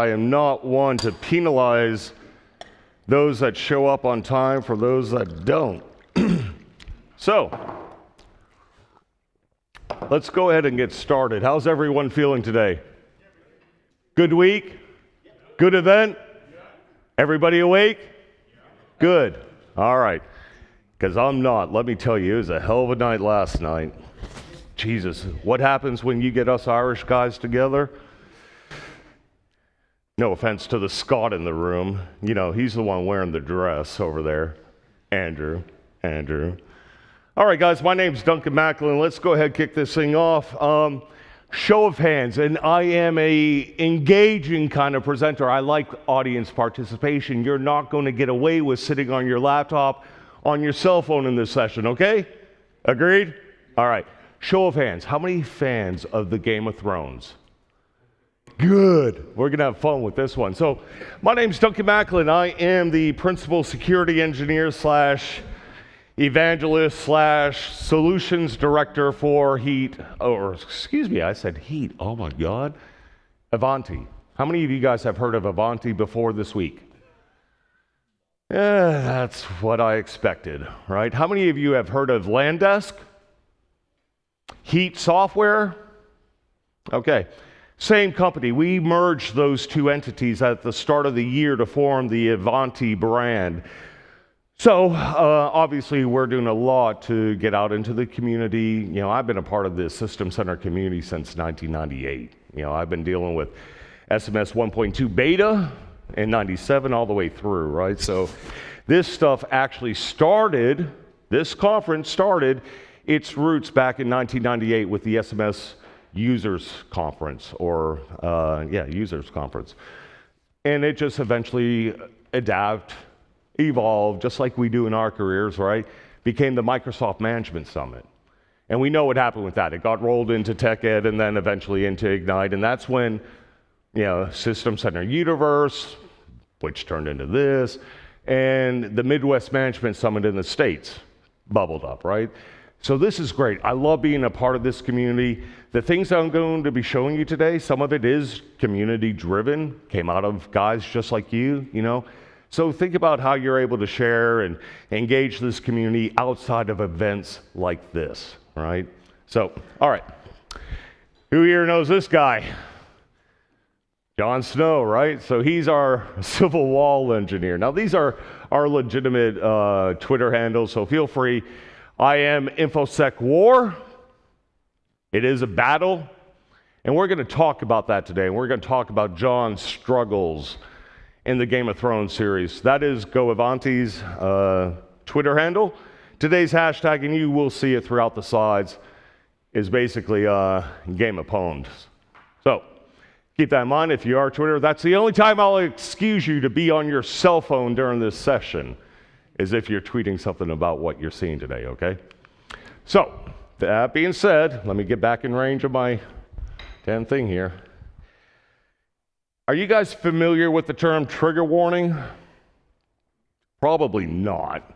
I am not one to penalize those that show up on time for those that don't. So, let's go ahead and get started. How's everyone feeling today? Good week? Good event? Everybody awake? Good. All right. Because I'm not. Let me tell you, it was a hell of a night last night. Jesus, what happens when you get us Irish guys together? No offense to the Scot in the room. You know, he's the one wearing the dress over there. Andrew. All right, guys, my name's Duncan Macklin. Let's go ahead and kick this thing off. Show of hands, and I am a engaging kind of presenter. I like audience participation. You're not going to get away with sitting on your laptop, on your cell phone in this session, okay? Agreed? All right. Show of hands. How many fans of the Game of Thrones? Good. We're going to have fun with this one. So, my name's Duncan Macklin. I am the principal security engineer / evangelist / solutions director for Heat, or excuse me, I said Heat. Oh my God. Avanti. How many of you guys have heard of Avanti before this week? That's what I expected, right? How many of you have heard of Landesk? Heat Software? Okay. Same company. We merged those two entities at the start of the year to form the Avanti brand. So, obviously, we're doing a lot to get out into the community. You know, I've been a part of this System Center community since 1998. You know, I've been dealing with SMS 1.2 beta in 97 all the way through, right? So, this stuff actually started, this conference started its roots back in 1998 with the SMS Users Conference, or, Users Conference. And it just eventually evolved, just like we do in our careers, right? Became the Microsoft Management Summit. And we know what happened with that. It got rolled into Tech Ed and then eventually into Ignite. And that's when, you know, System Center Universe, which turned into this, and the Midwest Management Summit in the States bubbled up, right? So this is great. I love being a part of this community. The things I'm going to be showing you today, some of it is community driven, came out of guys just like you know. So think about how you're able to share and engage this community outside of events like this, right? So, all right. Who here knows this guy? Jon Snow, right? So he's our civil wall engineer. Now these are our legitimate Twitter handles, so feel free. I am InfoSec War. It is a battle, and we're going to talk about that today. And we're going to talk about Jon's struggles in the Game of Thrones series. That is Go Avanti's Twitter handle. Today's hashtag, and you will see it throughout the slides, is basically Game of Poems. So keep that in mind. If you are Twitter, that's the only time I'll excuse you to be on your cell phone during this session, is if you're tweeting something about what you're seeing today, okay? So, that being said, let me get back in range of my damn thing here. Are you guys familiar with the term trigger warning? Probably not.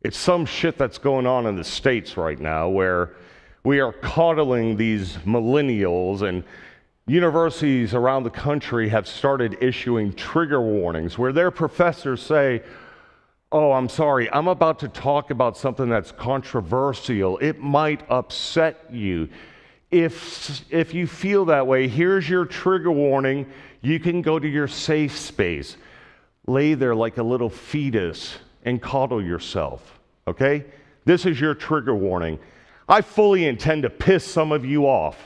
It's some shit that's going on in the States right now where we are coddling these millennials, and universities around the country have started issuing trigger warnings where their professors say, oh, I'm sorry, I'm about to talk about something that's controversial. It might upset you. If you feel that way, here's your trigger warning. You can go to your safe space. Lay there like a little fetus and coddle yourself, okay? This is your trigger warning. I fully intend to piss some of you off.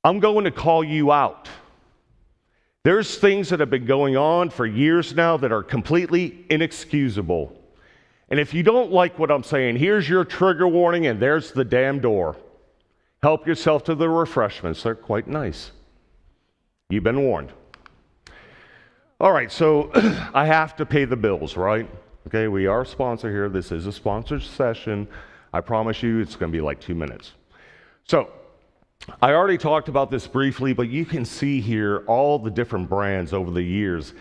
I'm going to call you out. There's things that have been going on for years now that are completely inexcusable. And if you don't like what I'm saying, here's your trigger warning, and there's the damn door. Help yourself to the refreshments. They're quite nice. You've been warned. All right, so I have to pay the bills, right? Okay, we are a sponsor here. This is a sponsored session. I promise you it's going to be like 2 minutes. So, I already talked about this briefly, but you can see here all the different brands over the years.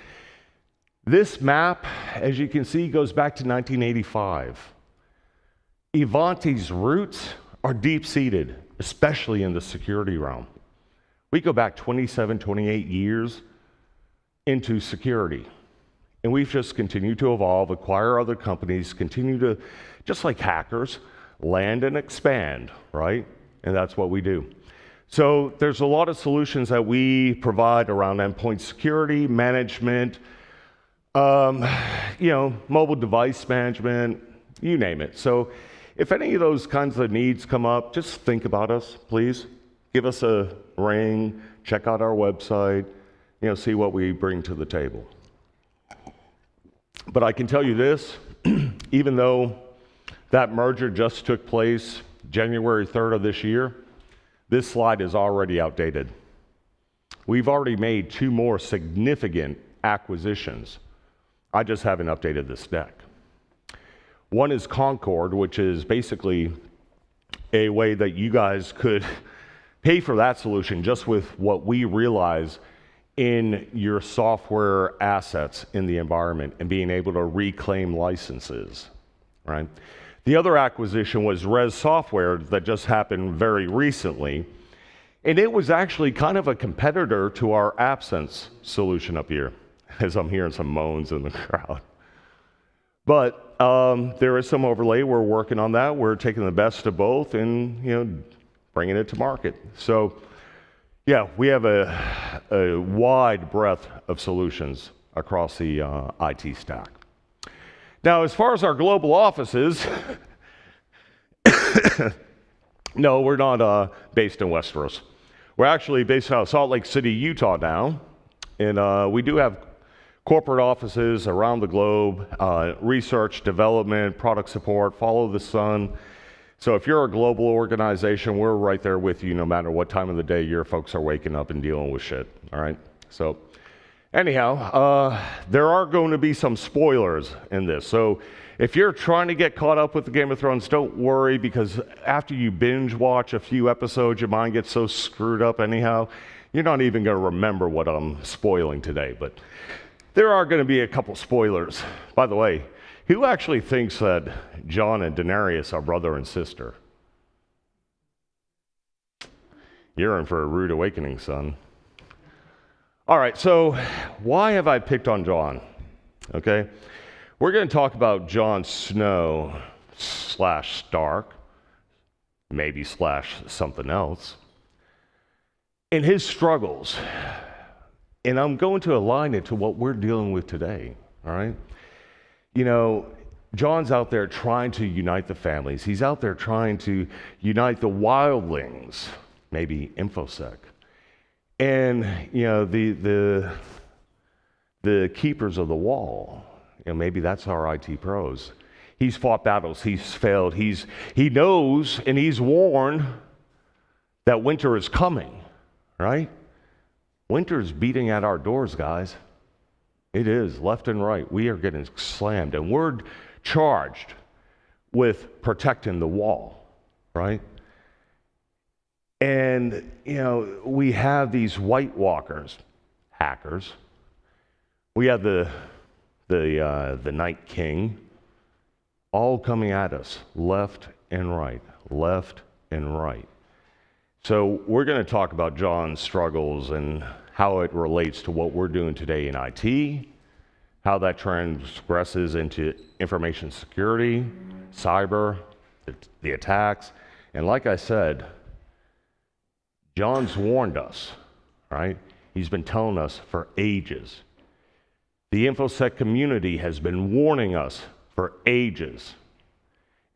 This map, as you can see, goes back to 1985. Avanti's roots are deep-seated, especially in the security realm. We go back 27, 28 years into security. And we've just continued to evolve, acquire other companies, continue to, just like hackers, land and expand, right? And that's what we do. So there's a lot of solutions that we provide around endpoint security, management, mobile device management, you name it. So if any of those kinds of needs come up, just think about us, please. Give us a ring, check out our website, see what we bring to the table. But I can tell you this, even though that merger just took place January 3rd of this year, this slide is already outdated. We've already made 2 more significant acquisitions. I just haven't updated this deck. One is Concord, which is basically a way that you guys could pay for that solution just with what we realize in your software assets in the environment and being able to reclaim licenses, right? The other acquisition was Res Software that just happened very recently, and it was actually kind of a competitor to our Absence solution up here, as I'm hearing some moans in the crowd. But there is some overlay. We're working on that. We're taking the best of both and bringing it to market. So yeah, we have a wide breadth of solutions across the IT stack. Now, as far as our global offices, no, we're not based in Westeros. We're actually based out of Salt Lake City, Utah now, and we do have corporate offices around the globe, research, development, product support, follow the sun. So if you're a global organization, we're right there with you no matter what time of the day your folks are waking up and dealing with shit, all right? So anyhow, there are going to be some spoilers in this. So if you're trying to get caught up with the Game of Thrones, don't worry, because after you binge watch a few episodes, your mind gets so screwed up anyhow, you're not even going to remember what I'm spoiling today. But there are going to be a couple spoilers. By the way, who actually thinks that Jon and Daenerys are brother and sister? You're in for a rude awakening, son. All right, so why have I picked on Jon? Okay, we're going to talk about Jon Snow / Stark, maybe / something else, and his struggles. And I'm going to align it to what we're dealing with today, all right? Jon's out there trying to unite the families. He's out there trying to unite the wildlings, maybe InfoSec. And, the keepers of the wall, maybe that's our IT pros. He's fought battles, he's failed, he knows and he's warned that winter is coming, right? Winter's beating at our doors, guys. It is, left and right. We are getting slammed, and we're charged with protecting the wall, right? And, we have these White Walkers, hackers. We have the Night King, all coming at us, left and right, left and right. So we're going to talk about Jon's struggles and how it relates to what we're doing today in IT, how that transgresses into information security, cyber, the attacks. And like I said, Jon's warned us, right? He's been telling us for ages. The InfoSec community has been warning us for ages.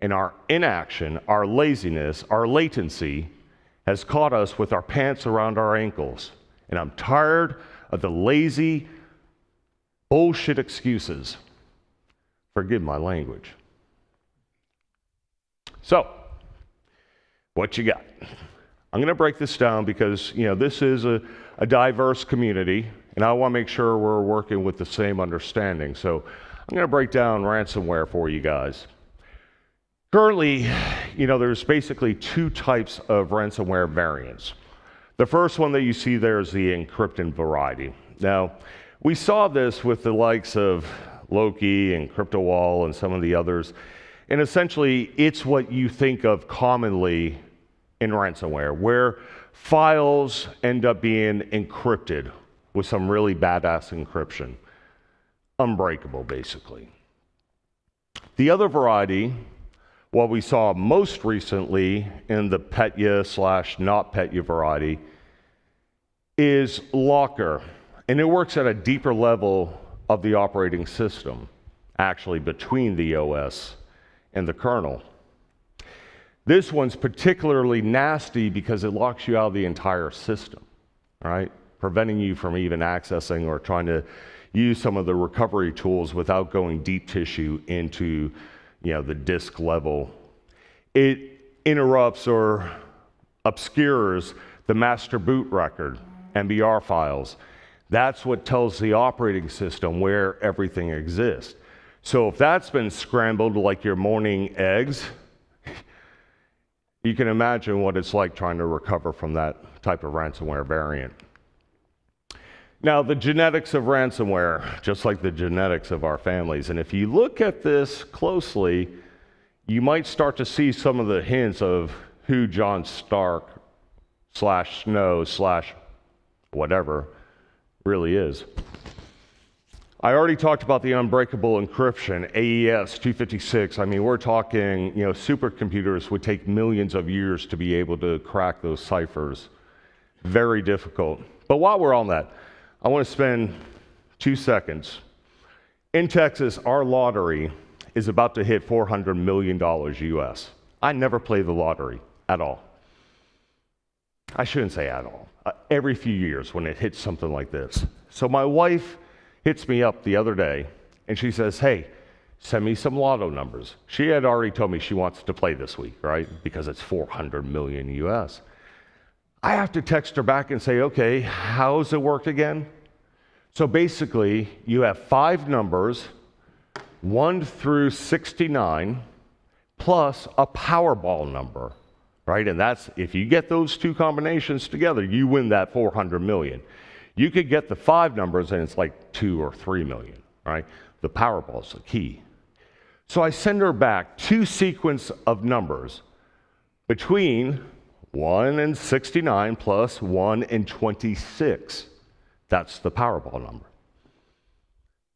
And our inaction, our laziness, our latency has caught us with our pants around our ankles. And I'm tired of the lazy bullshit excuses. Forgive my language. So, what you got? I'm going to break this down because, this is a diverse community, and I want to make sure we're working with the same understanding. So, I'm going to break down ransomware for you guys. Currently, there's basically 2 types of ransomware variants. The first one that you see there is the encrypting variety. Now, we saw this with the likes of Loki and CryptoWall and some of the others, and essentially it's what you think of commonly in ransomware, where files end up being encrypted with some really badass encryption. Unbreakable, basically. The other variety, what we saw most recently in the Petya/not Petya variety, is Locker. And it works at a deeper level of the operating system, actually between the OS and the kernel. This one's particularly nasty because it locks you out of the entire system, right? Preventing you from even accessing or trying to use some of the recovery tools without going deep tissue into, the disk level. It interrupts or obscures the master boot record, MBR files. That's what tells the operating system where everything exists. So if that's been scrambled like your morning eggs, you can imagine what it's like trying to recover from that type of ransomware variant. Now, the genetics of ransomware, just like the genetics of our families, and if you look at this closely, you might start to see some of the hints of who John Stark/Snow/whatever really is. I already talked about the unbreakable encryption, AES 256. I mean, we're talking, supercomputers would take millions of years to be able to crack those ciphers. Very difficult. But while we're on that, I want to spend 2 seconds. In Texas, our lottery is about to hit $400 million US. I never play the lottery at all. I shouldn't say at all. Every few years when it hits something like this. So my wife hits me up the other day and she says, hey, send me some lotto numbers. She had already told me she wants to play this week, right? Because it's 400 million US. I have to text her back and say, okay, how's it worked again? So basically, you have 5 numbers, 1 through 69, plus a Powerball number, right? And that's, if you get those 2 combinations together, you win that 400 million. You could get the 5 numbers and it's like 2 or 3 million, right? The Powerball's the key. So I send her back 2 sequence of numbers between 1 and 69 plus 1 and 26. That's the Powerball number.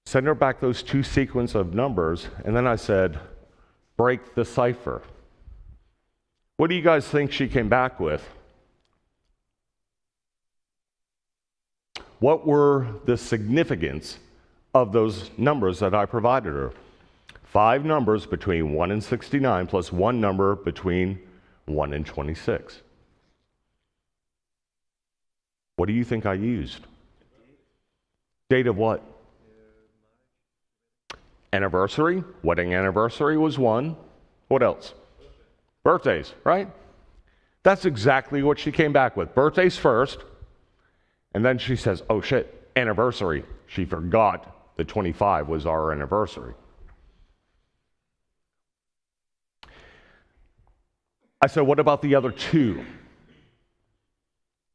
Send her back those 2 sequence of numbers, and then I said, break the cipher. What do you guys think she came back with? What were the significance of those numbers that I provided her? 5 numbers between 1 and 69 plus 1 number between 1 and 26. What do you think I used? Date of what? Anniversary. Wedding anniversary was 1. What else? Birthdays, right? That's exactly what she came back with. Birthdays first. And then she says, oh shit, anniversary. She forgot the 25 was our anniversary. I said, what about the other 2?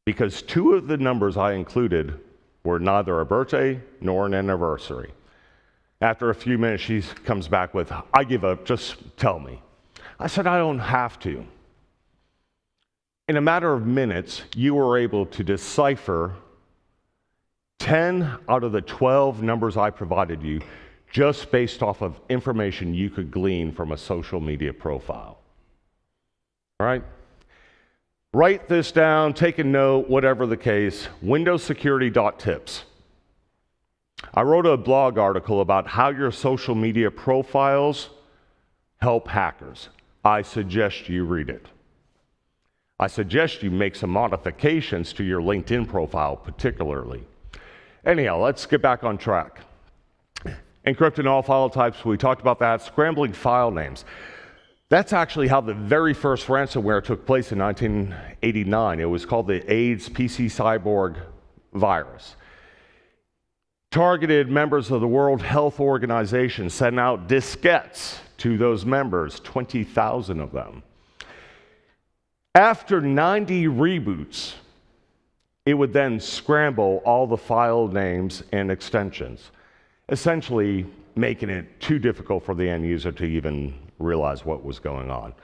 Because 2 of the numbers I included were neither a birthday nor an anniversary. After a few minutes, she comes back with, I give up, just tell me. I said, I don't have to. In a matter of minutes, you were able to decipher 10 out of the 12 numbers I provided you just based off of information you could glean from a social media profile. All right? Write this down, take a note, whatever the case, windowssecurity.tips. I wrote a blog article about how your social media profiles help hackers. I suggest you read it. I suggest you make some modifications to your LinkedIn profile particularly. Anyhow, let's get back on track. Encrypting all file types, we talked about that. Scrambling file names. That's actually how the very first ransomware took place in 1989. It was called the AIDS PC Cyborg virus. Targeted members of the World Health Organization, sent out diskettes to those members, 20,000 of them. After 90 reboots, it would then scramble all the file names and extensions, essentially making it too difficult for the end user to even realize what was going on.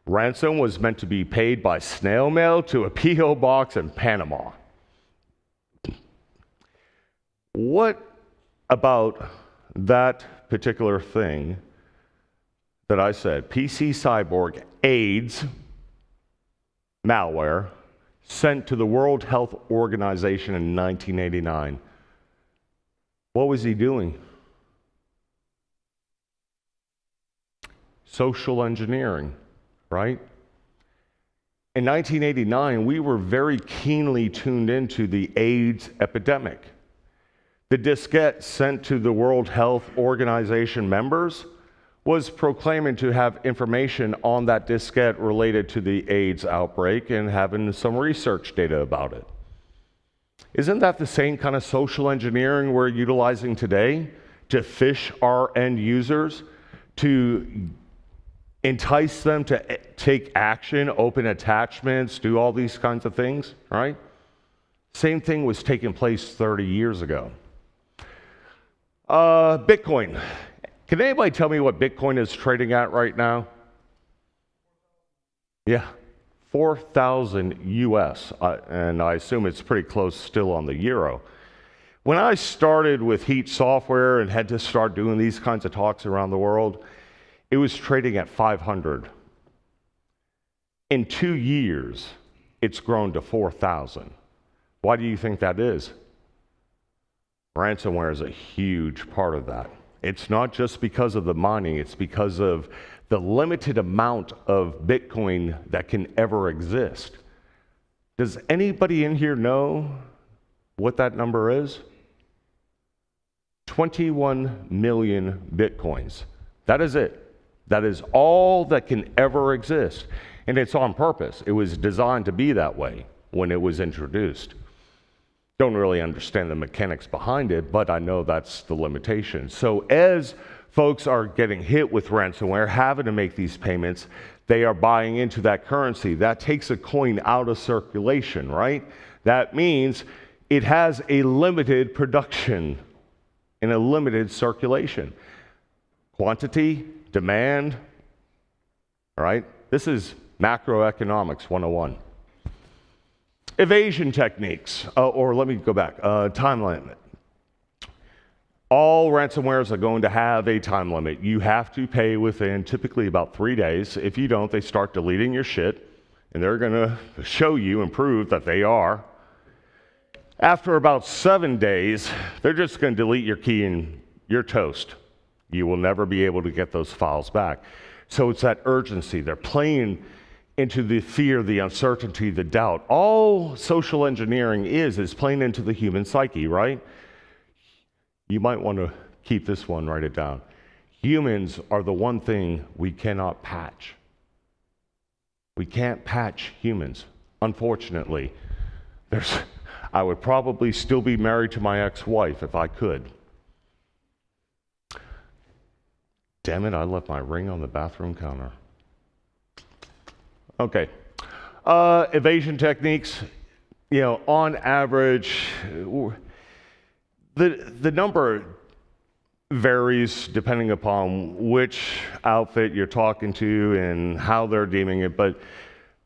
Ransom was meant to be paid by snail mail to a P.O. box in Panama. What about that particular thing that I said, PC Cyborg AIDS malware sent to the World Health Organization in 1989? What was he doing? Social engineering, right? In 1989, we were very keenly tuned into the AIDS epidemic. The diskette sent to the World Health Organization members was proclaiming to have information on that diskette related to the AIDS outbreak and having some research data about it. Isn't that the same kind of social engineering we're utilizing today to phish our end users, to entice them to take action, open attachments, do all these kinds of things, right? Same thing was taking place 30 years ago. Bitcoin. Can anybody tell me what Bitcoin is trading at right now? Yeah, 4,000 US, and I assume it's pretty close still on the euro. When I started with Heat Software and had to start doing these kinds of talks around the world, it was trading at 500. In 2 years, it's grown to 4,000. Why do you think that is? Ransomware is a huge part of that. It's not just because of the mining, it's because of the limited amount of Bitcoin that can ever exist. Does anybody in here know what that number is? 21 million Bitcoins. That is it. That is all that can ever exist. And it's on purpose. It was designed to be that way when it was introduced. Don't really understand the mechanics behind it, but I know that's the limitation. So as folks are getting hit with ransomware, having to make these payments, they are buying into that currency. That takes a coin out of circulation, right? That means it has a limited production and a limited circulation. Quantity, demand, all right? This is macroeconomics 101. Evasion techniques, or let me go back, time limit. All ransomwares are going to have a time limit. You have to pay within typically about 3 days. If you don't, they start deleting your shit, and they're gonna show you and prove that they are. After about 7 days, they're just gonna delete your key and you're toast. You will never be able to get those files back. So it's that urgency. They're playing into the fear, the uncertainty, the doubt. All social engineering is playing into the human psyche, right? You might want to keep this one, write it down. Humans are the one thing we cannot patch. We can't patch humans, unfortunately. I would probably still be married to my ex-wife if I could. Damn it, I left my ring on the bathroom counter. Okay, evasion techniques, you know, on average, the number varies depending upon which outfit you're talking to and how they're deeming it, but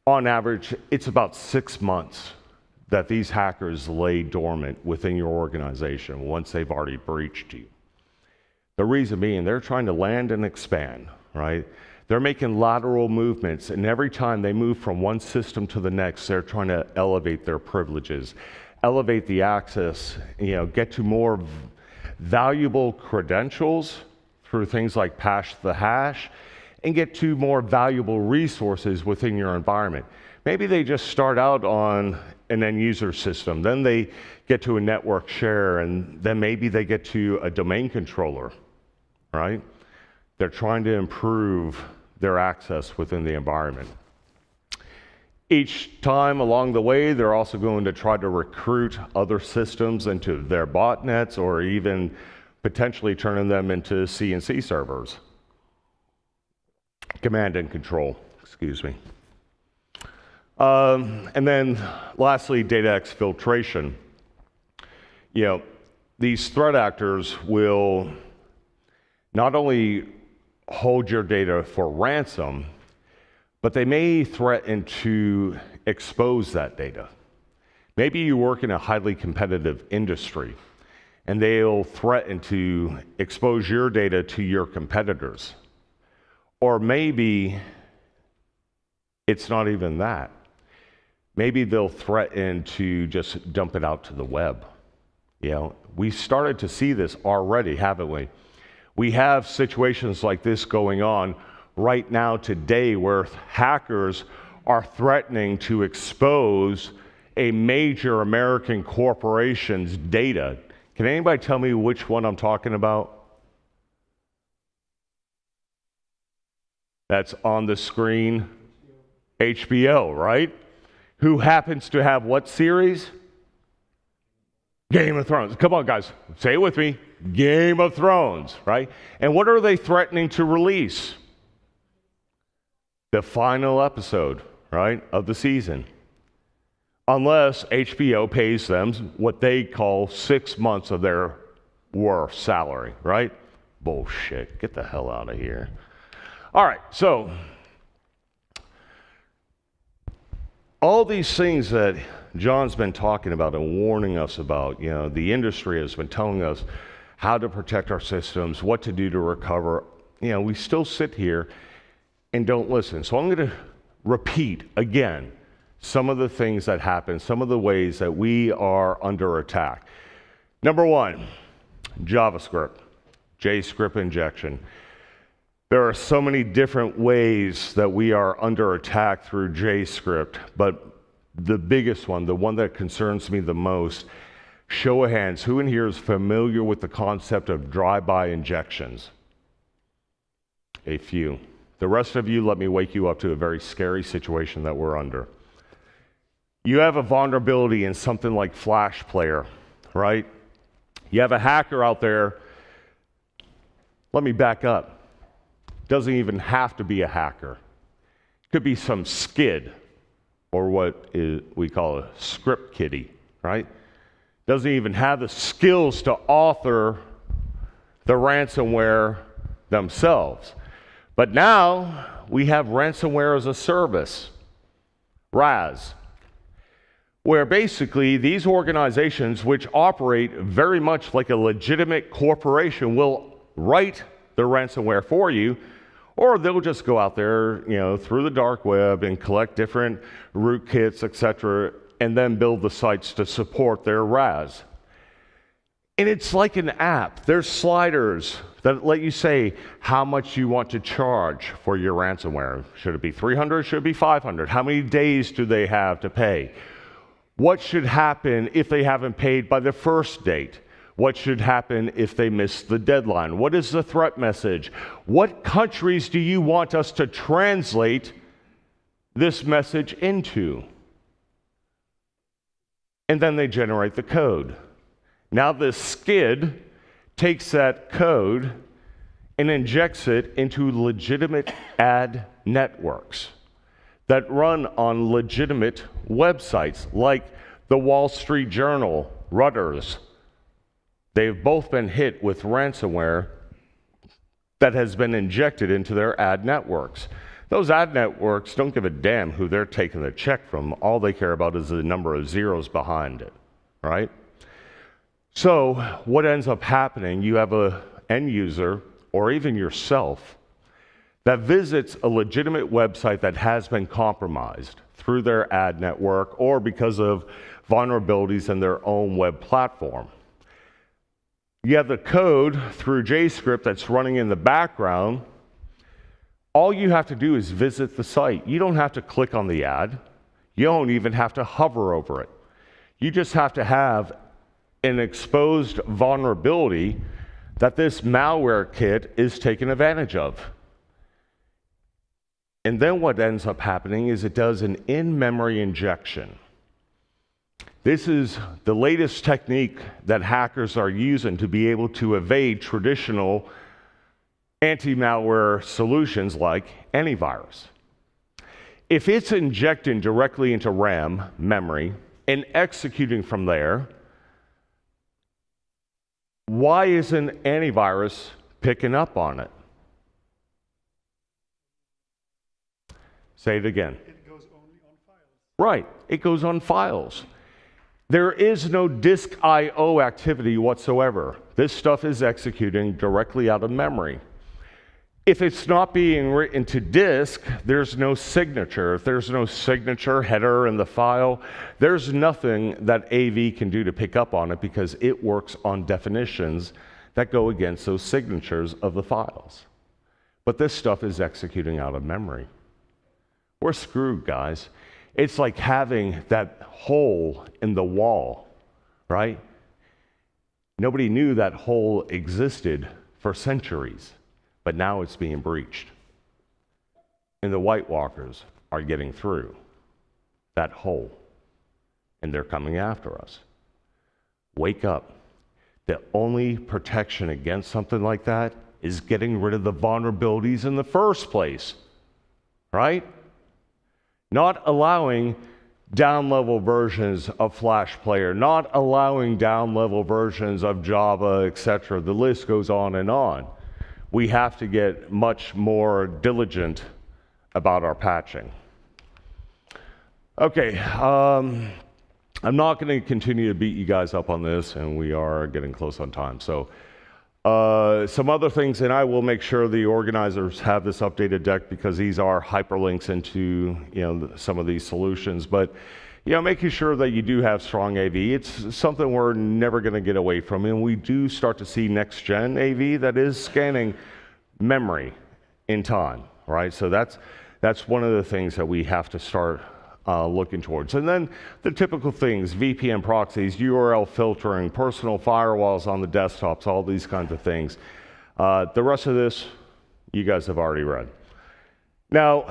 on average, it's about 6 months that these hackers lay dormant within your organization once they've already breached you. The reason being, they're trying to land and expand, right? They're making lateral movements, and every time they move from one system to the next, they're trying to elevate their privileges, elevate the access, you know, get to more valuable credentials through things like Pass the Hash, and get to more valuable resources within your environment. Maybe they just start out on an end user system, then they get to a network share, and then maybe they get to a domain controller, right? They're trying to improve their access within the environment. Each time along the way, they're also going to try to recruit other systems into their botnets or even potentially turning them into CNC servers. Command and control, excuse me. And then lastly, data exfiltration. You know, these threat actors will not only hold your data for ransom, but they may threaten to expose that data. Maybe you work in a highly competitive industry, and they'll threaten to expose your data to your competitors. Or maybe it's not even that. Maybe they'll threaten to just dump it out to the web. We started to see this already, haven't we? We have situations like this going on right now today where hackers are threatening to expose a major American corporation's data. Can anybody tell me which one I'm talking about? That's on the screen. HBO, right? Who happens to have what series? Game of Thrones. Come on, guys. Say it with me. Game of Thrones, right? And what are they threatening to release? The final episode, right, of the season. Unless HBO pays them what they call 6 months of their worth salary, right? Bullshit. Get the hell out of here. All right, so all these things that John's been talking about and warning us about, the industry has been telling us how to protect our systems, what to do to recover. We still sit here and don't listen. So I'm going to repeat again some of the things that happen, some of the ways that we are under attack. Number one, JavaScript, JScript injection. There are so many different ways that we are under attack through JScript, but the biggest one, the one that concerns me the most, show of hands, who in here is familiar with the concept of drive-by injections? A few. The rest of you, let me wake you up to a very scary situation that we're under. You have a vulnerability in something like Flash Player, right? You have a hacker out there. Let me back up. Doesn't even have to be a hacker. Could be some skid, or what we call a script kiddie, right? Doesn't even have the skills to author the ransomware themselves. But now we have ransomware as a service, RAS, where basically these organizations, which operate very much like a legitimate corporation, will write the ransomware for you, or they'll just go out there, through the dark web and collect different rootkits, etc., and then build the sites to support their RAS. And it's like an app. There's sliders that let you say how much you want to charge for your ransomware. Should it be $300? Should it be $500? How many days do they have to pay? What should happen if they haven't paid by the first date? What should happen if they miss the deadline? What is the threat message? What countries do you want us to translate this message into? And then they generate the code. Now this skid takes that code and injects it into legitimate ad networks that run on legitimate websites like the Wall Street Journal, Reuters. They've both been hit with ransomware that has been injected into their ad networks. Those ad networks don't give a damn who they're taking the check from. All they care about is the number of zeros behind it, right? So what ends up happening, you have an end user, or even yourself, that visits a legitimate website that has been compromised through their ad network or because of vulnerabilities in their own web platform. You have the code through JScript that's running in the background. All you have to do is visit the site. You don't have to click on the ad. You don't even have to hover over it. You just have to have an exposed vulnerability that this malware kit is taking advantage of. And then what ends up happening is it does an in-memory injection. This is the latest technique that hackers are using to be able to evade traditional anti-malware solutions like antivirus. If it's injecting directly into RAM, memory, and executing from there, why isn't antivirus picking up on it? Say it again. It goes only on files. Right, it goes on files. There is no disk I/O activity whatsoever. This stuff is executing directly out of memory. If it's not being written to disk, there's no signature. If there's no signature header in the file, there's nothing that AV can do to pick up on it because it works on definitions that go against those signatures of the files. But this stuff is executing out of memory. We're screwed, guys. It's like having that hole in the wall, right? Nobody knew that hole existed for centuries, but now it's being breached. And the White Walkers are getting through that hole, and they're coming after us. Wake up. The only protection against something like that is getting rid of the vulnerabilities in the first place, right? Not allowing down-level versions of Flash Player, not allowing down-level versions of Java, etc. The list goes on and on. We have to get much more diligent about our patching. Okay, I'm not going to continue to beat you guys up on this, and we are getting close on time. So some other things, and I will make sure the organizers have this updated deck because these are hyperlinks into some of these solutions. But making sure that you do have strong AV, it's something we're never going to get away from, and we do start to see next-gen AV that is scanning memory in time, right? So that's one of the things that we have to start looking towards. And then the typical things, VPN proxies, URL filtering, personal firewalls on the desktops, all these kinds of things. The rest of this, you guys have already read. Now,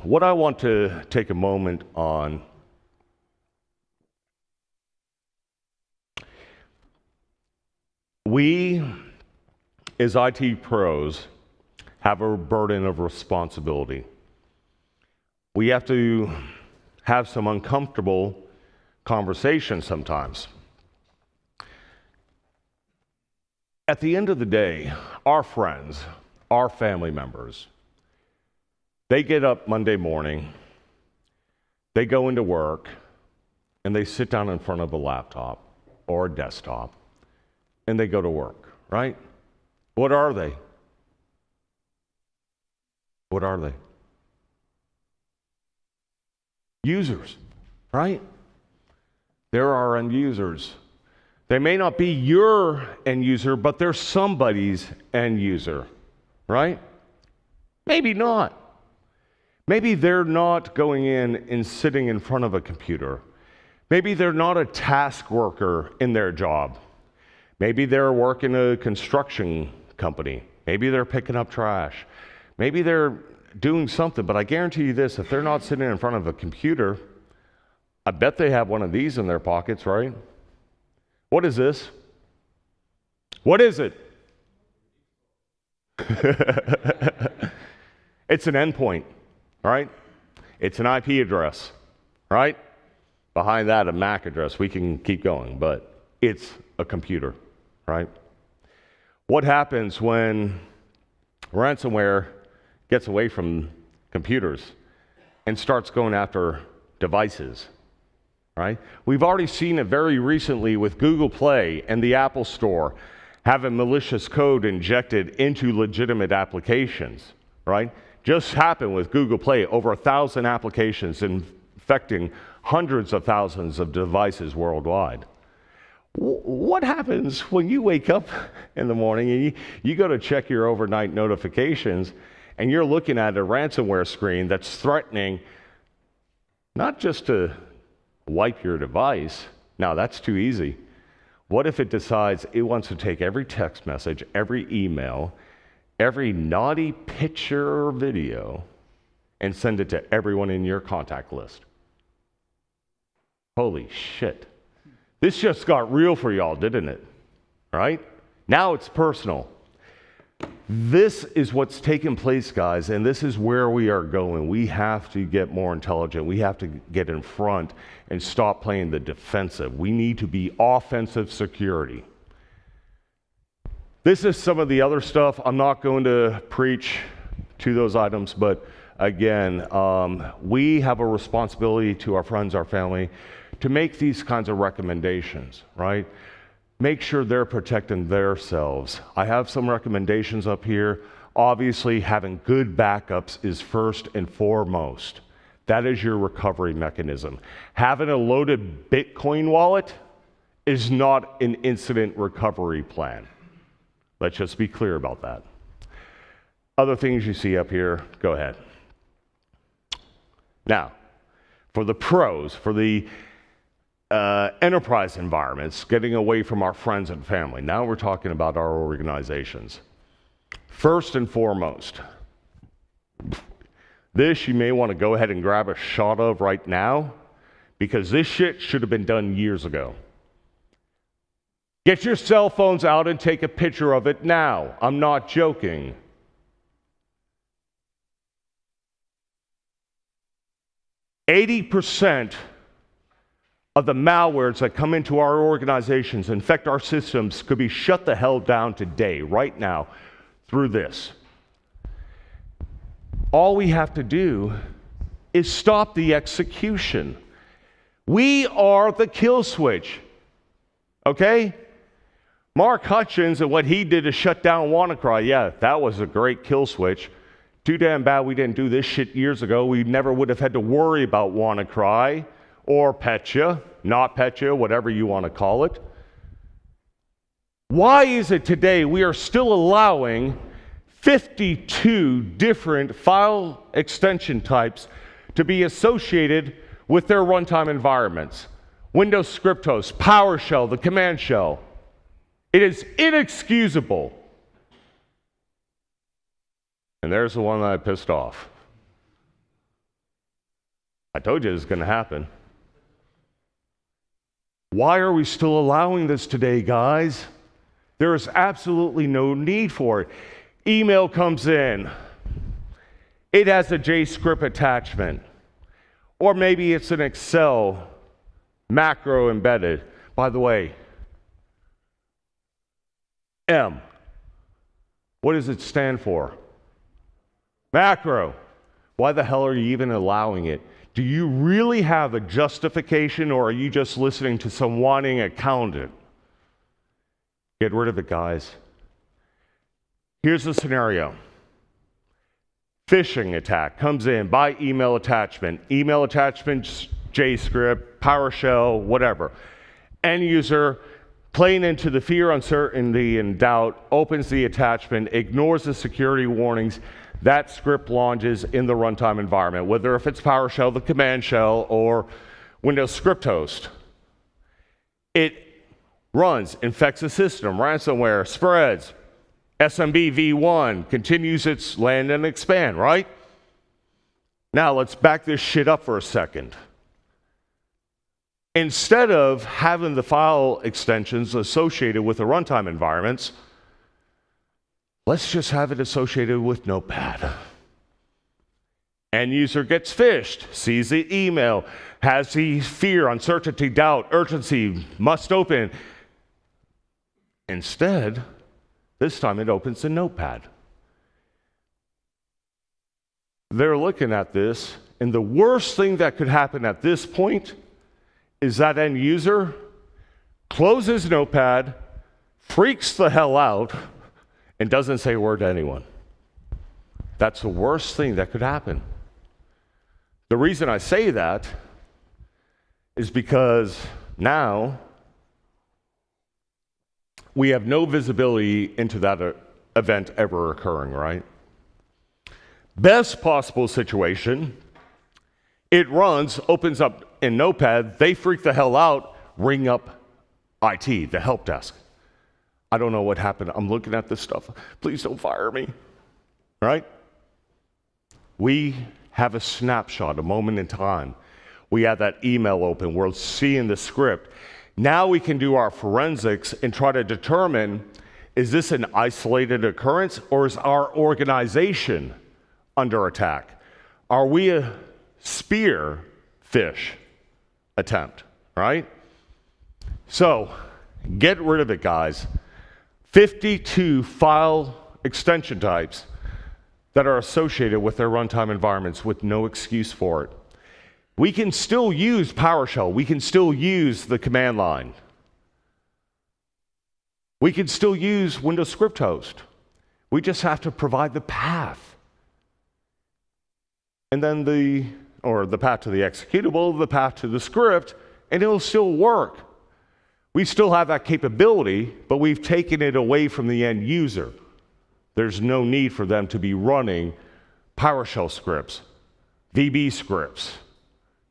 what I want to take a moment on we, as IT pros, have a burden of responsibility. We have to have some uncomfortable conversations sometimes. At the end of the day, our friends, our family members, they get up Monday morning, they go into work, and they sit down in front of a laptop or a desktop, and they go to work, right? What are they? What are they? Users, right? There are end users. They may not be your end user, but they're somebody's end user, right? Maybe not. Maybe they're not going in and sitting in front of a computer. Maybe they're not a task worker in their job. Maybe they're working a construction company. Maybe they're picking up trash. Maybe they're doing something, but I guarantee you this, if they're not sitting in front of a computer, I bet they have one of these in their pockets, right? What is this? What is it? It's an endpoint, right? It's an IP address, right? Behind that, a MAC address. We can keep going, but it's a computer, right? What happens when ransomware gets away from computers and starts going after devices, right? We've already seen it very recently with Google Play and the Apple Store having malicious code injected into legitimate applications, right? Just happened with Google Play, over 1,000 applications infecting hundreds of thousands of devices worldwide. What happens when you wake up in the morning and you go to check your overnight notifications and you're looking at a ransomware screen that's threatening not just to wipe your device? Now, that's too easy. What if it decides it wants to take every text message, every email, every naughty picture or video, and send it to everyone in your contact list? Holy shit. This just got real for y'all, didn't it? Right? Now it's personal. This is what's taking place, guys, and this is where we are going. We have to get more intelligent. We have to get in front and stop playing the defensive. We need to be offensive security. This is some of the other stuff. I'm not going to preach to those items, but again, we have a responsibility to our friends, our family, to make these kinds of recommendations, right? Make sure they're protecting themselves. I have some recommendations up here. Obviously, having good backups is first and foremost. That is your recovery mechanism. Having a loaded Bitcoin wallet is not an incident recovery plan. Let's just be clear about that. Other things you see up here, go ahead. Now, for the pros, for the enterprise environments, getting away from our friends and family. Now we're talking about our organizations. First and foremost, this you may want to go ahead and grab a shot of right now, because this shit should have been done years ago. Get your cell phones out and take a picture of it now. I'm not joking. "80% of the malwares that come into our organizations, infect our systems, could be shut the hell down today, right now, through this." All we have to do is stop the execution. We are the kill switch, okay? Mark Hutchins and what he did to shut down WannaCry, yeah, that was a great kill switch. Too damn bad we didn't do this shit years ago. We never would have had to worry about WannaCry or Petya, not Petya, whatever you want to call it. Why is it today we are still allowing 52 different file extension types to be associated with their runtime environments? Windows script host, PowerShell, the command shell. It is inexcusable. And there's the one that I pissed off. I told you it was going to happen. Why are we still allowing this today, guys? There is absolutely no need for it. Email comes in. It has a JScript attachment. Or maybe it's an Excel macro embedded. By the way, M. What does it stand for? Macro. Why the hell are you even allowing it? Do you really have a justification, or are you just listening to some whining accountant? Get rid of it, guys. Here's the scenario. Phishing attack comes in by email attachment. Email attachment, JScript, PowerShell, whatever. End user, playing into the fear, uncertainty, and doubt, opens the attachment, ignores the security warnings. That script launches in the runtime environment, whether if it's PowerShell, the command shell, or Windows script host. It runs, infects the system, ransomware, spreads, SMB v1, continues its land and expand, right? Now let's back this shit up for a second. Instead of having the file extensions associated with the runtime environments, let's just have it associated with Notepad. End user gets phished, sees the email, has the fear, uncertainty, doubt, urgency, must open. Instead, this time it opens in Notepad. They're looking at this, and the worst thing that could happen at this point is that end user closes Notepad, freaks the hell out, and doesn't say a word to anyone. That's the worst thing that could happen. The reason I say that is because now we have no visibility into that event ever occurring, right? Best possible situation, it runs, opens up in Notepad, they freak the hell out, ring up IT, the help desk. I don't know what happened. I'm looking at this stuff. Please don't fire me, right? We have a snapshot, a moment in time. We have that email open. We're seeing the script. Now we can do our forensics and try to determine, is this an isolated occurrence, or is our organization under attack? Are we a spear phish attempt, right? So get rid of it, guys. 52 file extension types that are associated with their runtime environments with no excuse for it. We can still use PowerShell. We can still use the command line. We can still use Windows Script Host. We just have to provide the path. And then the path to the executable, the path to the script, and it'll still work. We still have that capability, but we've taken it away from the end user. There's no need for them to be running PowerShell scripts, VB scripts,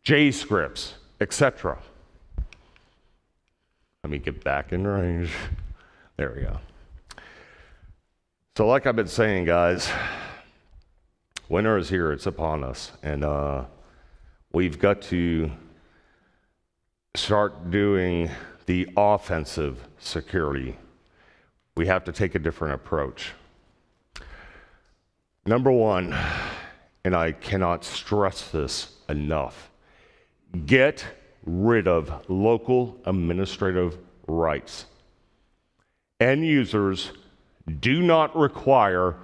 J scripts, etc. Let me get back in range. There we go. So like I've been saying, guys, winter is here, it's upon us, and we've got to start doing the offensive security. We have to take a different approach. Number one, and I cannot stress this enough, get rid of local administrative rights. End users do not require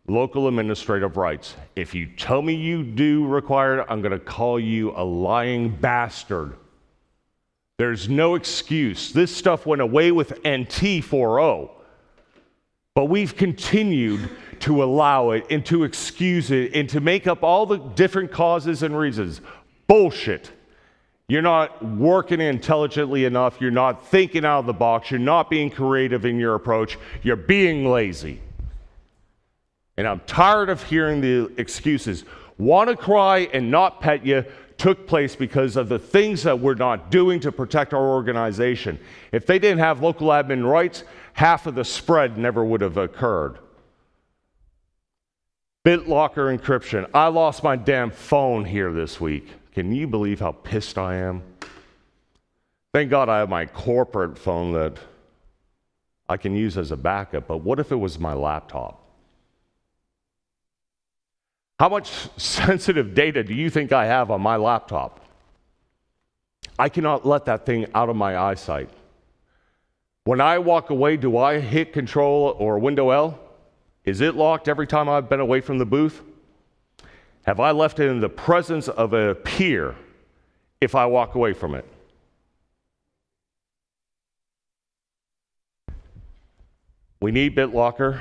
local administrative rights. If you tell me you do require it, I'm going to call you a lying bastard. There's no excuse. This stuff went away with NT 4.0, but we've continued to allow it and to excuse it and to make up all the different causes and reasons. Bullshit. You're not working intelligently enough. You're not thinking out of the box. You're not being creative in your approach. You're being lazy. And I'm tired of hearing the excuses. WannaCry and NotPetya took place because of the things that we're not doing to protect our organization. If they didn't have local admin rights, half of the spread never would have occurred. Bitlocker Encryption. I lost my damn phone here this week. Can you believe how pissed I am? Thank God I have my corporate phone that I can use as a backup, but what if it was my laptop? How much sensitive data do you think I have on my laptop? I cannot let that thing out of my eyesight. When I walk away, do I hit Control or Window L? Is it locked every time I've been away from the booth? Have I left it in the presence of a peer if I walk away from it? We need BitLocker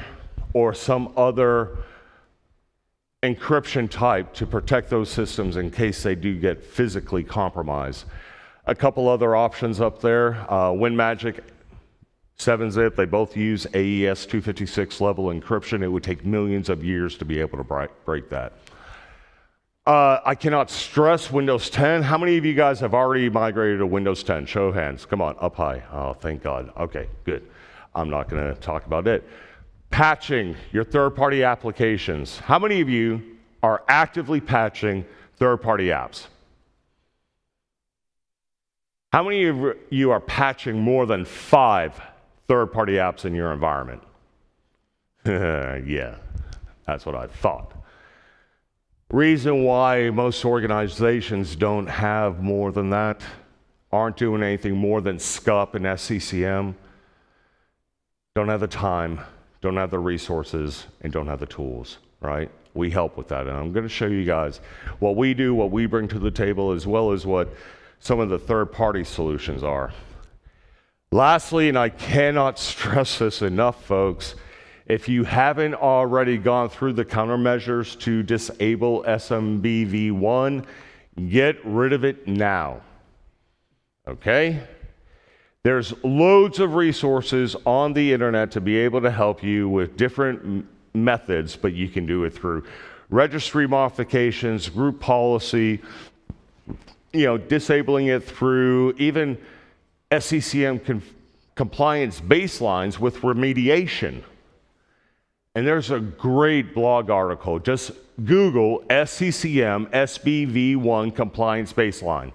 or some other encryption type to protect those systems in case they do get physically compromised. A couple other options up there, WinMagic, 7-zip, they both use AES 256 level encryption. It would take millions of years to be able to break that. I cannot stress Windows 10. How many of you guys have already migrated to Windows 10? Show of hands. Come on, up high. Oh, thank God. Okay, good. I'm not going to talk about it. Patching your third-party applications. How many of you are actively patching third-party apps? How many of you are patching more than 5 third-party apps in your environment? Yeah, that's what I thought. Reason why most organizations don't have more than that, aren't doing anything more than SCUP and SCCM, don't have the time, don't have the resources, and don't have the tools, right? We help with that, and I'm going to show you guys what we do, what we bring to the table, as well as what some of the third-party solutions are. Lastly, and I cannot stress this enough, folks, if you haven't already gone through the countermeasures to disable SMBv1, get rid of it now, okay? There's loads of resources on the internet to be able to help you with different methods, but you can do it through registry modifications, group policy, disabling it through even SCCM compliance baselines with remediation. And there's a great blog article. Just Google SCCM SBV1 compliance baseline.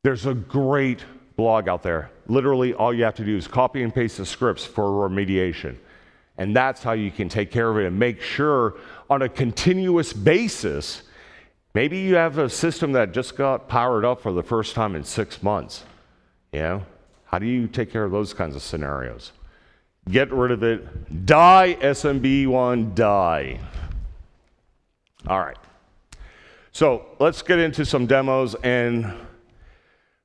There's a great blog out there. Literally, all you have to do is copy and paste the scripts for remediation. And that's how you can take care of it and make sure on a continuous basis. Maybe you have a system that just got powered up for the first time in 6 months. How do you take care of those kinds of scenarios? Get rid of it. Die, SMB1, die. All right. So let's get into some demos, and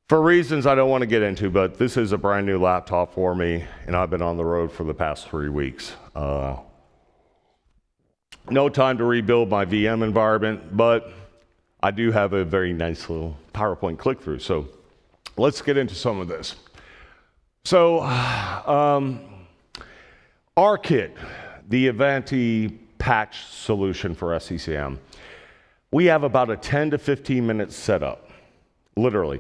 for reasons I don't want to get into, but this is a brand new laptop for me, and I've been on the road for the past 3 weeks. No time to rebuild my VM environment, but I do have a very nice little PowerPoint click-through, so let's get into some of this. So, RKit, the Avanti patch solution for SCCM, we have about a 10 to 15 minute setup, literally.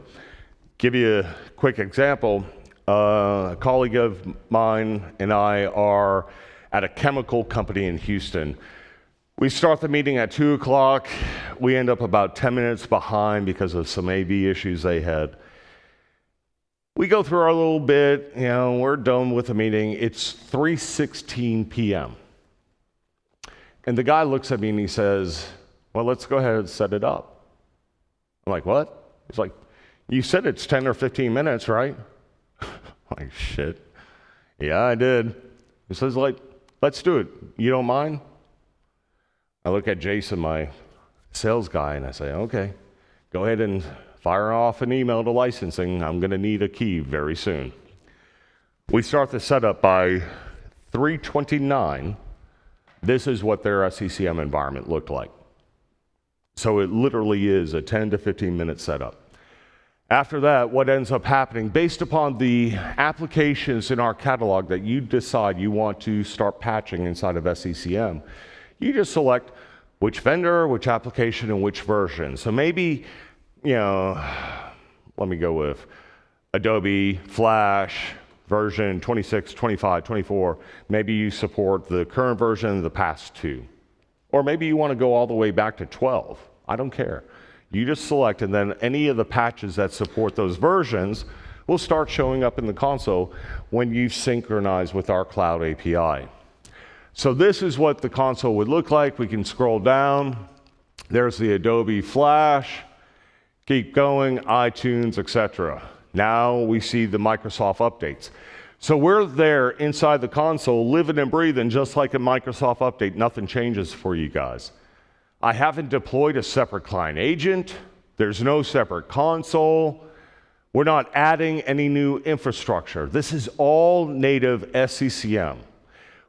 Give you a quick example. A colleague of mine and I are at a chemical company in Houston. We start the meeting at 2 o'clock. We end up about 10 minutes behind because of some AV issues they had. We go through our little bit, we're done with the meeting. It's 3:16 p.m. And the guy looks at me and he says, well, let's go ahead and set it up. I'm like, what? He's like, you said it's 10 or 15 minutes, right? I'm like, shit. Yeah, I did. He says, let's do it. You don't mind? I look at Jason, my sales guy, and I say, okay, go ahead and fire off an email to licensing. I'm going to need a key very soon. We start the setup by 3:29. This is what their SCCM environment looked like. So it literally is a 10 to 15 minute setup. After that, what ends up happening, based upon the applications in our catalog that you decide you want to start patching inside of SCCM, you just select which vendor, which application, and which version. So maybe, let me go with Adobe Flash version 26, 25, 24. Maybe you support the current version and the past 2. Or maybe you want to go all the way back to 12. I don't care. You just select, and then any of the patches that support those versions will start showing up in the console when you synchronize with our cloud API. So this is what the console would look like. We can scroll down. There's the Adobe Flash. Keep going, iTunes, etc. Now we see the Microsoft updates. So we're there inside the console, living and breathing just like a Microsoft update. Nothing changes for you guys. I haven't deployed a separate client agent. There's no separate console. We're not adding any new infrastructure. This is all native SCCM.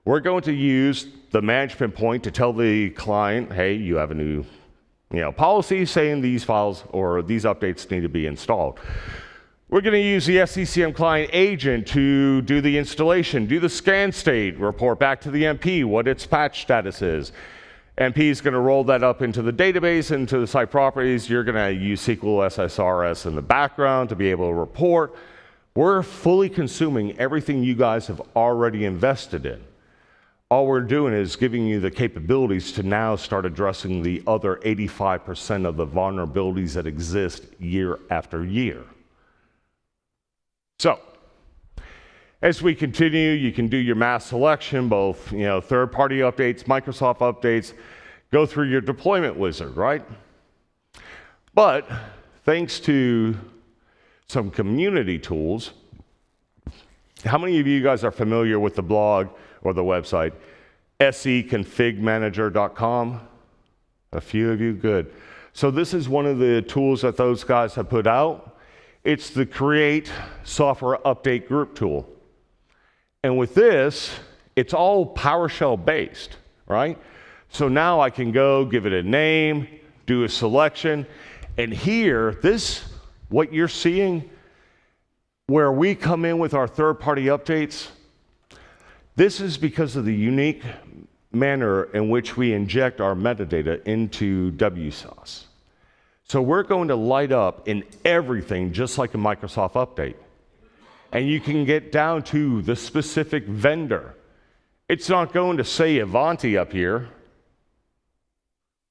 We're going to use the management point to tell the client, hey, you have a new policy saying these files or these updates need to be installed. We're going to use the SCCM client agent to do the installation, do the scan state, report back to the MP what its patch status is. MP is going to roll that up into the database, into the site properties. You're going to use SQL SSRS in the background to be able to report. We're fully consuming everything you guys have already invested in. All we're doing is giving you the capabilities to now start addressing the other 85% of the vulnerabilities that exist year after year. So, as we continue, you can do your mass selection, both third-party updates, Microsoft updates, go through your deployment wizard, right? But thanks to some community tools, how many of you guys are familiar with the blog or the website seconfigmanager.com? A few of you, good. So this is one of the tools that those guys have put out. It's the Create Software Update Group tool. And with this, it's all PowerShell based, right? So now I can go give it a name, do a selection, and here, what you're seeing, where we come in with our third-party updates, this is because of the unique manner in which we inject our metadata into WSOS. So we're going to light up in everything just like a Microsoft update. And you can get down to the specific vendor. It's not going to say Avanti up here,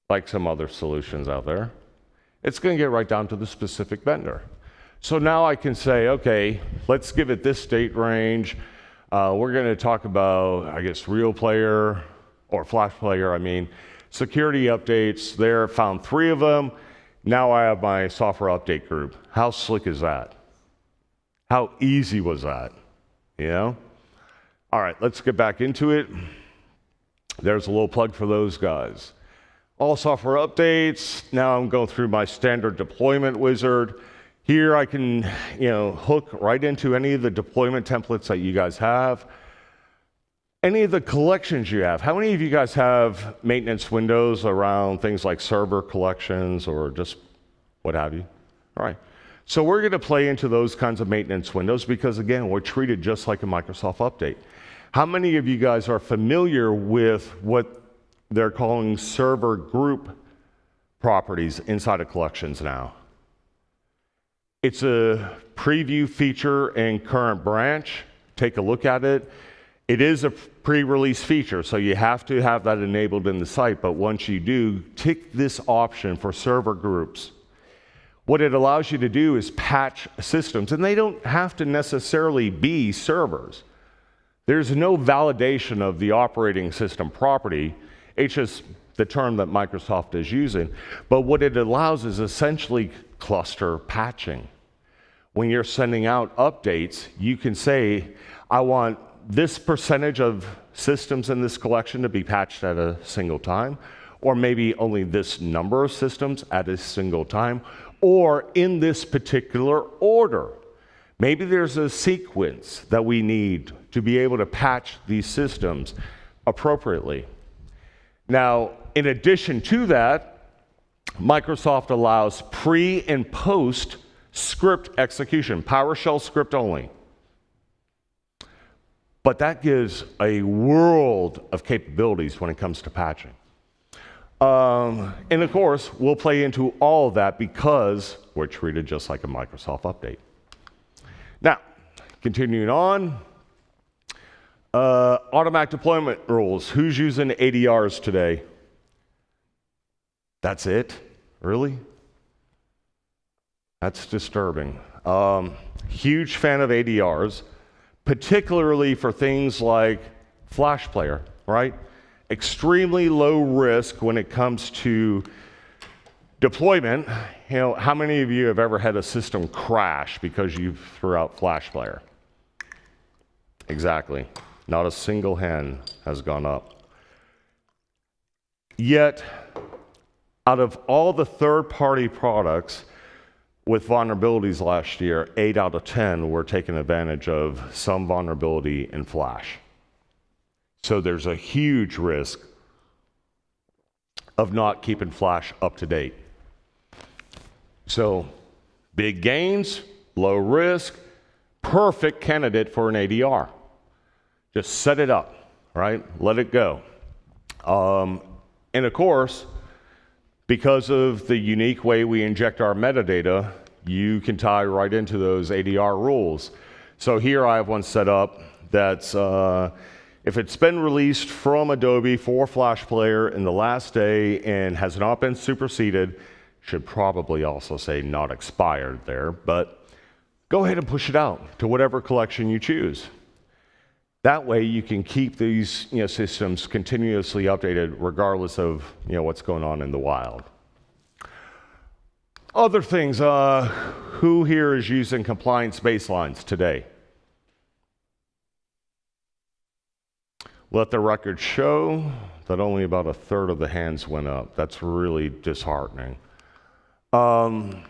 like some other solutions out there. It's going to get right down to the specific vendor. So now I can say, okay, let's give it this date range. We're going to talk about, real player, or flash player, security updates there. Found 3 of them. Now I have my software update group. How slick is that? How easy was that? All right, let's get back into it. There's a little plug for those guys. All software updates. Now I'm going through my standard deployment wizard. Here I can, hook right into any of the deployment templates that you guys have. Any of the collections you have. How many of you guys have maintenance windows around things like server collections or just what have you? All right. So we're going to play into those kinds of maintenance windows because, again, we're treated just like a Microsoft update. How many of you guys are familiar with what they're calling server group properties inside of collections now? It's a preview feature in current branch. Take a look at it. It is a pre-release feature, so you have to have that enabled in the site, but once you do, tick this option for server groups. What it allows you to do is patch systems, and they don't have to necessarily be servers. There's no validation of the operating system property. It's just the term that Microsoft is using. But what it allows is essentially cluster patching. When you're sending out updates, you can say, I want this percentage of systems in this collection to be patched at a single time, or maybe only this number of systems at a single time, or in this particular order. Maybe there's a sequence that we need to be able to patch these systems appropriately. Now, in addition to that, Microsoft allows pre and post script execution, PowerShell script only. But that gives a world of capabilities when it comes to patching. And of course, we'll play into all of that because we're treated just like a Microsoft update. Now, continuing on, automatic deployment rules. Who's using ADRs today? That's it? Really? That's disturbing. Huge fan of ADRs, particularly for things like Flash Player, right? Extremely low risk when it comes to deployment. How many of you have ever had a system crash because you threw out Flash Player? Exactly. Not a single hand has gone up. Yet, out of all the third-party products with vulnerabilities last year, 8 out of 10 were taking advantage of some vulnerability in Flash. So there's a huge risk of not keeping Flash up to date. So big gains, low risk, perfect candidate for an ADR. Just set it up, right? Let it go. And of course, because of the unique way we inject our metadata, you can tie right into those ADR rules. So here I have one set up that's if it's been released from Adobe for Flash Player in the last day and has not been superseded, should probably also say not expired there, but go ahead and push it out to whatever collection you choose. That way you can keep these systems continuously updated regardless of what's going on in the wild. Other things, who here is using compliance baselines today? Let the record show that only about 1/3 of the hands went up. That's really disheartening. I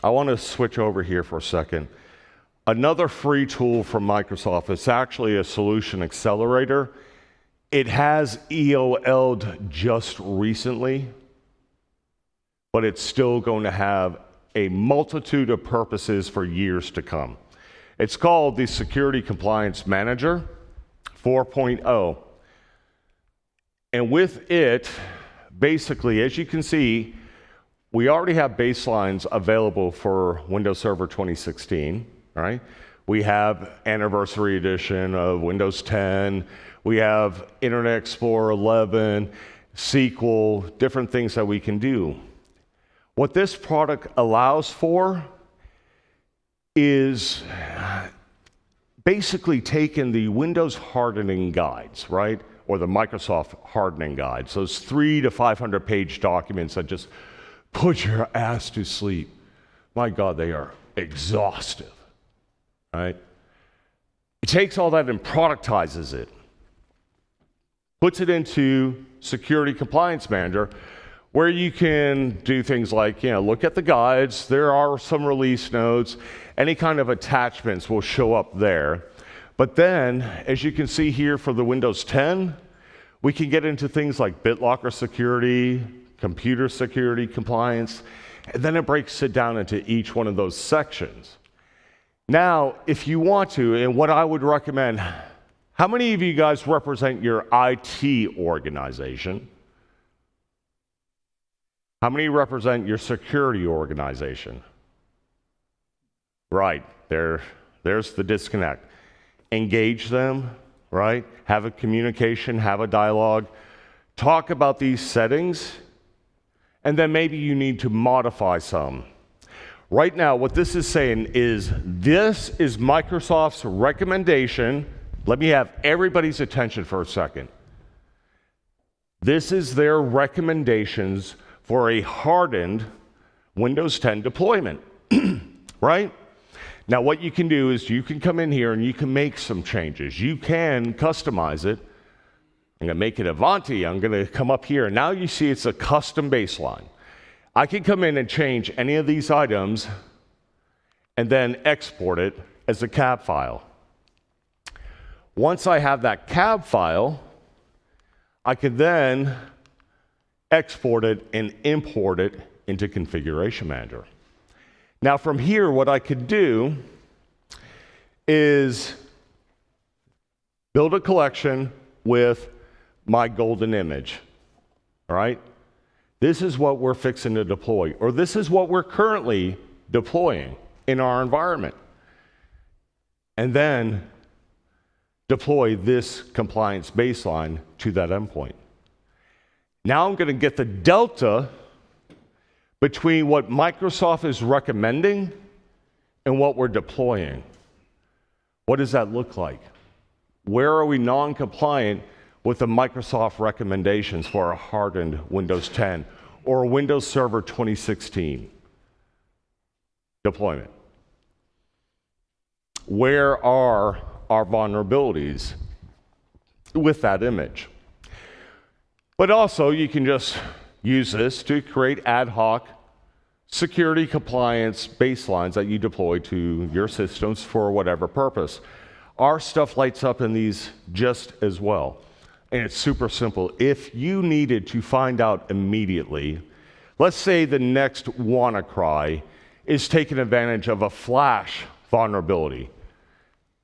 want to switch over here for a second. Another free tool from Microsoft, it's actually a solution Accelerator. It has EOL'd just recently, but it's still going to have a multitude of purposes for years to come. It's called the Security Compliance Manager 4.0. And with it, basically, as you can see, we already have baselines available for Windows Server 2016, right? We have Anniversary Edition of Windows 10. We have Internet Explorer 11, SQL, different things that we can do. What this product allows for is basically taking the Windows hardening guides, right? Or the Microsoft hardening guides, those 300 to 500 page documents that just put your ass to sleep. My God, they are exhaustive, right? It takes all that and productizes it. puts it into Security Compliance Manager, where you can do things like, look at the guides. There are some release notes. Any kind of attachments will show up there. But then, as you can see here for the Windows 10, we can get into things like BitLocker security, computer security compliance, and then it breaks it down into each one of those sections. Now, if you want to, and what I would recommend, how many of you guys represent your IT organization? How many represent your security organization? Right, there's the disconnect. Engage them, right? Have a communication, have a dialogue. Talk about these settings, and then maybe you need to modify some. Right now, what this is saying is, this is Microsoft's recommendation. Let me have everybody's attention for a second. This is their recommendations for a hardened Windows 10 deployment, right? Now, what you can do is you can come in here and you can make some changes. You can customize it. I'm going to make it Avanti. I'm going to come up here. Now you see it's a custom baseline. I can come in and change any of these items and then export it as a CAB file. Once I have that CAB file, I can then export it and import it into Configuration Manager. Now from here, what I could do is build a collection with my golden image, all right? This is what we're fixing to deploy, or this is what we're currently deploying in our environment. And then deploy this compliance baseline to that endpoint. Now I'm going to get the delta between what Microsoft is recommending and what we're deploying. What does that look like? Where are we non-compliant with the Microsoft recommendations for a hardened Windows 10 or a Windows Server 2016 deployment? Where are our vulnerabilities with that image? But also, you can just use this to create ad hoc security compliance baselines that you deploy to your systems for whatever purpose. Our stuff lights up in these just as well. And it's super simple. If you needed to find out immediately, let's say the next WannaCry is taking advantage of a flash vulnerability.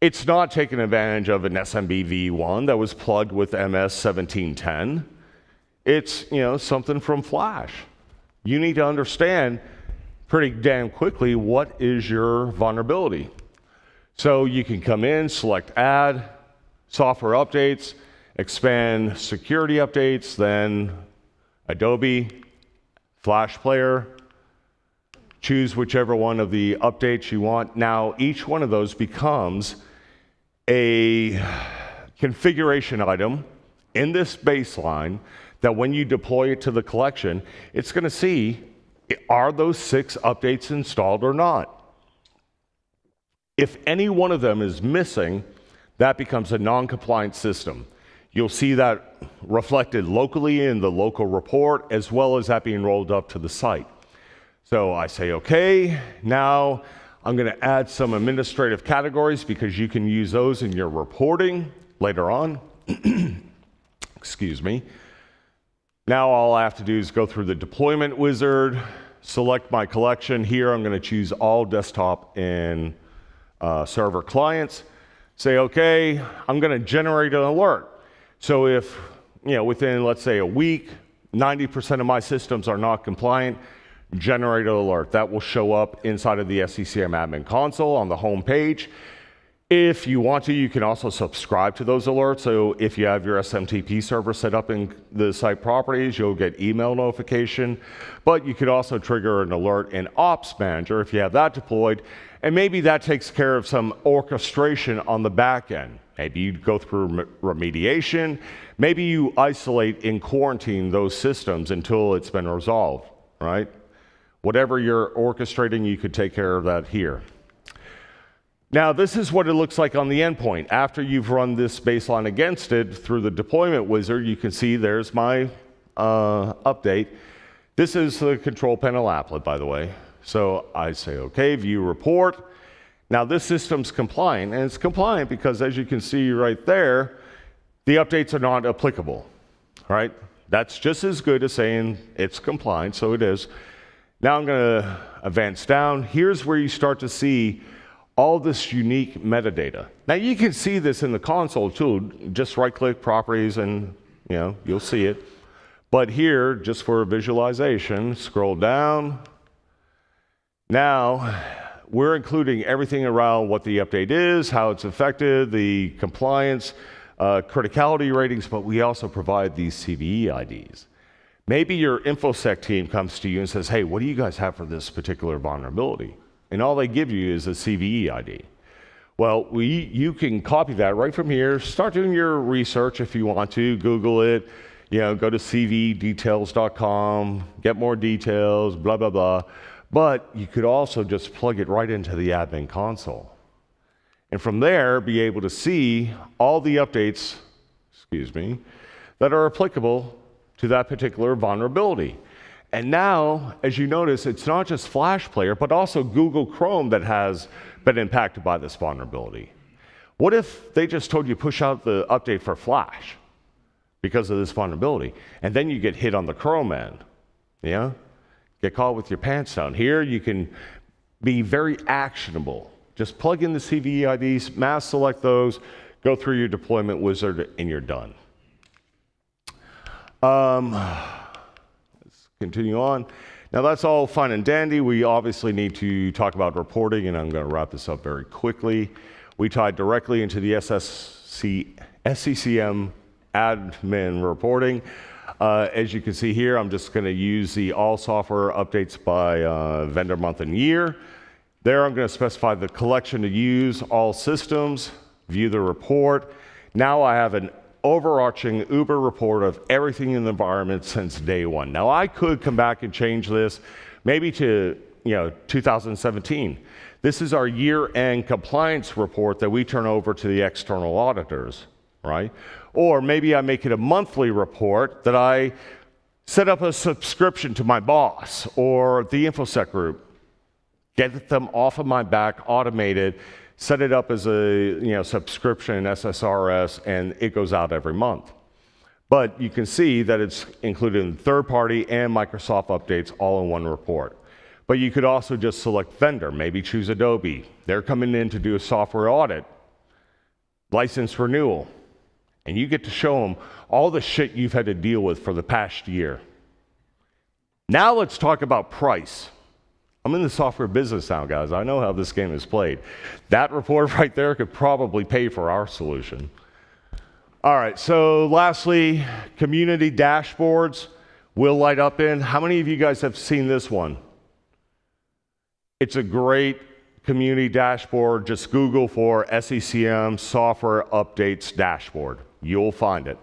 It's not taking advantage of an SMB v1 that was plugged with MS 1710. It's something from Flash. You need to understand pretty damn quickly what is your vulnerability. So you can come in, select Add, Software Updates, expand Security Updates, then Adobe, Flash Player, choose whichever one of the updates you want. Now each one of those becomes a configuration item in this baseline that when you deploy it to the collection, it's going to see, are those 6 updates installed or not? If any one of them is missing, that becomes a non-compliant system. You'll see that reflected locally in the local report, as well as that being rolled up to the site. So I say, okay, now I'm going to add some administrative categories because you can use those in your reporting later on. Excuse me. Now all I have to do is go through the deployment wizard, select my collection. Here I'm going to choose all desktop and server clients. Say, okay, I'm going to generate an alert. So if, within, let's say, a week, 90% of my systems are not compliant, generate an alert. That will show up inside of the SCCM admin console on the home page. If you want to, you can also subscribe to those alerts. So if you have your SMTP server set up in the site properties, you'll get email notification. But you could also trigger an alert in Ops Manager if you have that deployed. And maybe that takes care of some orchestration on the back end. Maybe you go through remediation. Maybe you isolate and quarantine those systems until it's been resolved, right? Whatever you're orchestrating, you could take care of that here. Now, this is what it looks like on the endpoint. After you've run this baseline against it through the deployment wizard, you can see there's my update. This is the control panel applet, by the way. So I say, OK, view report. Now, this system's compliant, and it's compliant because, as you can see right there, the updates are not applicable, right? That's just as good as saying it's compliant, so it is. Now I'm going to advance down. Here's where you start to see all this unique metadata. Now you can see this in the console too. Just right-click properties and you'll see it. But here, just for visualization, scroll down. Now we're including everything around what the update is, how it's affected, the compliance, criticality ratings, but we also provide these CVE IDs. Maybe your InfoSec team comes to you and says, hey, what do you guys have for this particular vulnerability? And all they give you is a CVE ID. Well, you can copy that right from here, start doing your research if you want to, Google it, go to cvedetails.com, get more details, blah, blah, blah. But you could also just plug it right into the admin console. And from there, be able to see all the updates, that are applicable to that particular vulnerability. And now, as you notice, it's not just Flash Player, but also Google Chrome that has been impacted by this vulnerability. What if they just told you push out the update for Flash because of this vulnerability, and then you get hit on the Chrome end? Get caught with your pants down. Here, you can be very actionable. Just plug in the CVE IDs, mass select those, go through your deployment wizard, and you're done. Let's continue on. Now that's all fine and dandy. We obviously need to talk about reporting, and I'm going to wrap this up very quickly. We tied directly into the SCCM admin reporting. As you can see here, I'm just going to use the all software updates by vendor month and year. There I'm going to specify the collection to use, all systems, view the report. Now I have an overarching Uber report of everything in the environment since day one. Now I could come back and change this maybe to 2017. This is our year-end compliance report that we turn over to the external auditors, right? Or maybe I make it a monthly report that I set up a subscription to my boss or the InfoSec group, get them off of my back, automated, set it up as a subscription, SSRS, and it goes out every month. But you can see that it's included in third-party and Microsoft updates all in one report. But you could also just select vendor, maybe choose Adobe. They're coming in to do a software audit, license renewal, and you get to show them all the shit you've had to deal with for the past year. Now let's talk about price. I'm in the software business now, guys. I know how this game is played. That report right there could probably pay for our solution. All right, so lastly, community dashboards will light up in. How many of you guys have seen this one? It's a great community dashboard. Just Google for SCCM software updates dashboard. You'll find it.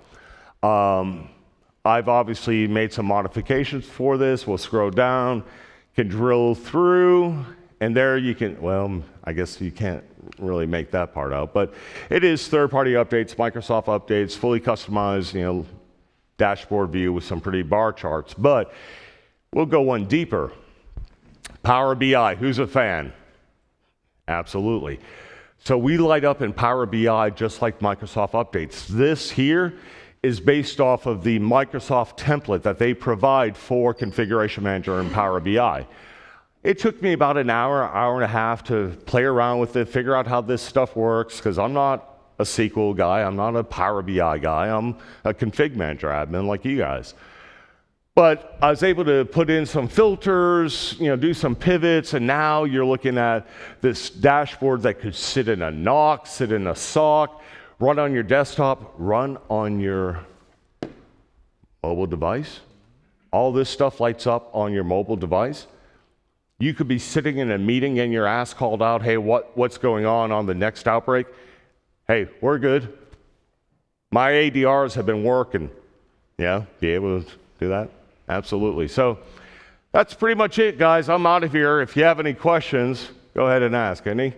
I've obviously made some modifications for this. We'll scroll down. Can drill through, and there you can, well, I guess you can't really make that part out, but it is third-party updates, Microsoft updates, fully customized, dashboard view with some pretty bar charts. But we'll go one deeper. Power BI, who's a fan? Absolutely. So we light up in Power BI just like Microsoft updates. This here is based off of the Microsoft template that they provide for Configuration Manager in Power BI. It took me about an hour, hour and a half to play around with it, figure out how this stuff works, because I'm not a SQL guy, I'm not a Power BI guy, I'm a config manager admin like you guys. But I was able to put in some filters, do some pivots, and now you're looking at this dashboard that could sit in a NOC, sit in a SOC, run on your desktop, run on your mobile device. All this stuff lights up on your mobile device. You could be sitting in a meeting and your ass called out, hey, what's going on the next outbreak? Hey, we're good. My ADRs have been working. Yeah, be able to do that? Absolutely. So that's pretty much it, guys. I'm out of here. If you have any questions, go ahead and ask. Any?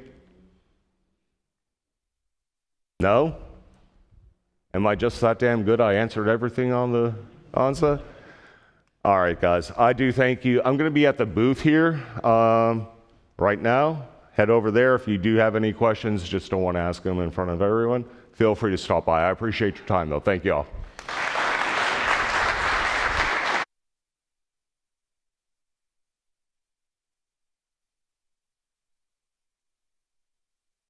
No? Am I just that damn good I answered everything on the onslaught? All right, guys. I do thank you. I'm going to be at the booth here right now. Head over there. If you do have any questions, just don't want to ask them in front of everyone, feel free to stop by. I appreciate your time, though. Thank you all.